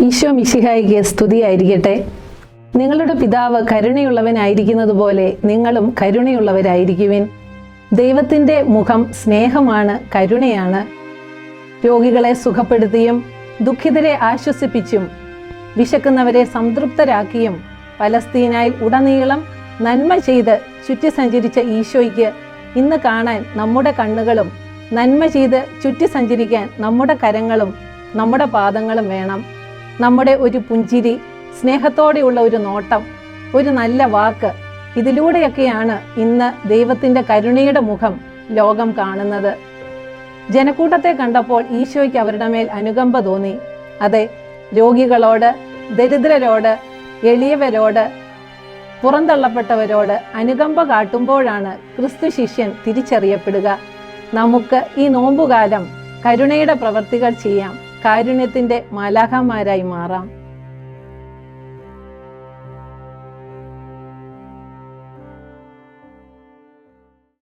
ഈശോ മിശിഹായിക്ക് സ്തുതിയായിരിക്കട്ടെ. നിങ്ങളുടെ പിതാവ് കരുണയുള്ളവനായിരിക്കുന്നത് പോലെ നിങ്ങളും കരുണയുള്ളവരായിരിക്കുവിൻ. ദൈവത്തിൻ്റെ മുഖം സ്നേഹമാണ്, കരുണയാണ്. രോഗികളെ സുഖപ്പെടുത്തിയും ദുഃഖിതരെ ആശ്വസിപ്പിച്ചും വിശക്കുന്നവരെ സംതൃപ്തരാക്കിയും പലസ്തീനായിൽ ഉടനീളം നന്മ ചെയ്ത് ചുറ്റി സഞ്ചരിച്ച ഈശോയ്ക്ക് ഇന്ന് കാണാൻ നമ്മുടെ കണ്ണുകളും നന്മ ചെയ്ത് ചുറ്റി സഞ്ചരിക്കാൻ നമ്മുടെ കരങ്ങളും നമ്മുടെ പാദങ്ങളും വേണം. നമ്മുടെ ഒരു പുഞ്ചിരി, സ്നേഹത്തോടെയുള്ള ഒരു നോട്ടം, ഒരു നല്ല വാക്ക്, ഇതിലൂടെയൊക്കെയാണ് ഇന്ന് ദൈവത്തിൻ്റെ കരുണയുടെ മുഖം ലോകം കാണുന്നത്. ജനക്കൂട്ടത്തെ കണ്ടപ്പോൾ ഈശോയ്ക്ക് അവരുടെ മേൽ അനുകമ്പ തോന്നി. അതെ, രോഗികളോട്, ദരിദ്രരോട്, എളിയവരോട്, പുറന്തള്ളപ്പെട്ടവരോട് അനുകമ്പ കാട്ടുമ്പോഴാണ് ക്രിസ്തു ശിഷ്യൻ തിരിച്ചറിയപ്പെടുക. നമുക്ക് ഈ നോമ്പുകാലം കരുണയുടെ പ്രവർത്തികൾ ചെയ്യാം, കാരുണ്യത്തിൻ്റെ മാലാഖമാരായി മാറാം.